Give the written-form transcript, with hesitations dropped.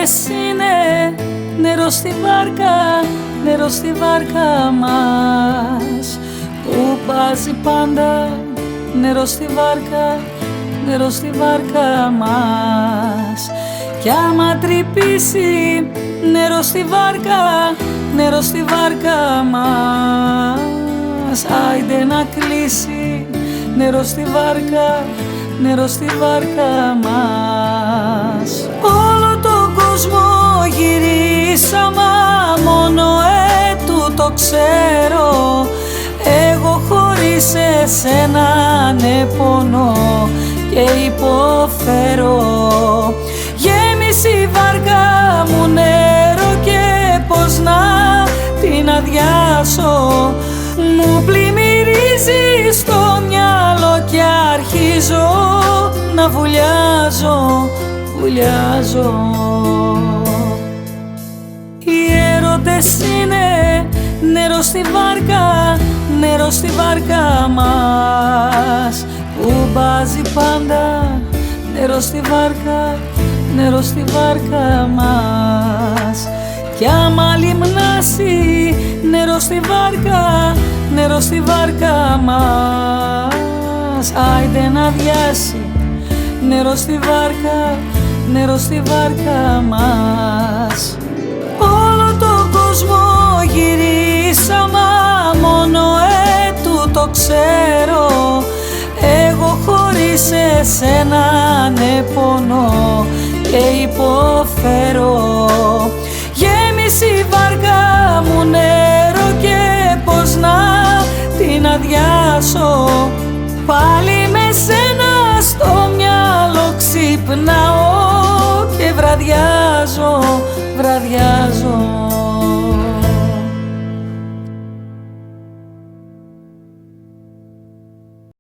έρωτες είναι νερό στη βάρκα, νερό στη βάρκα μας, που πάζει πάντα. Νερό στη βάρκα, νερό στη βάρκα μας. Κι άμα τρυπήσει νερό στη βάρκα, νερό στη βάρκα μας, άιντε να κλείσει. Νερό στη βάρκα, νερό στη βάρκα μας. Όλο τον κόσμο γυρίσαμε, μόνο το ξέρω. Εγώ χωρίς εσένα πονώ και υποφέρω. Γέμισε η βάρκα μου νερό και πώς να την αδειάσω. Μου πλημμυρίζει στο μυαλό και αρχίζω να βουλιάζω, βουλιάζω. Οι έρωτες είναι νερό στη βάρκα, νερό στη βάρκα μας, που μπάζει πάντα. Νερό στη βάρκα, νερό στη βάρκα μας. Κι άμα λιμνάσει νερό στη βάρκα, νερό στη βάρκα μας, άιντε να αδειάσει. Νερό στη βάρκα, νερό στη βάρκα μας. Όλο τον κόσμο γυρίσαμε, μόνο το ξέρω. Εγώ χωρίς εσένα πονώ και υποφέρω. Γέμισε η βάρκα μου νερό και πώς να την αδειάσω. Πάλι με σένα στο μυαλό ξυπνάω και βραδιάζω, βραδιάζω.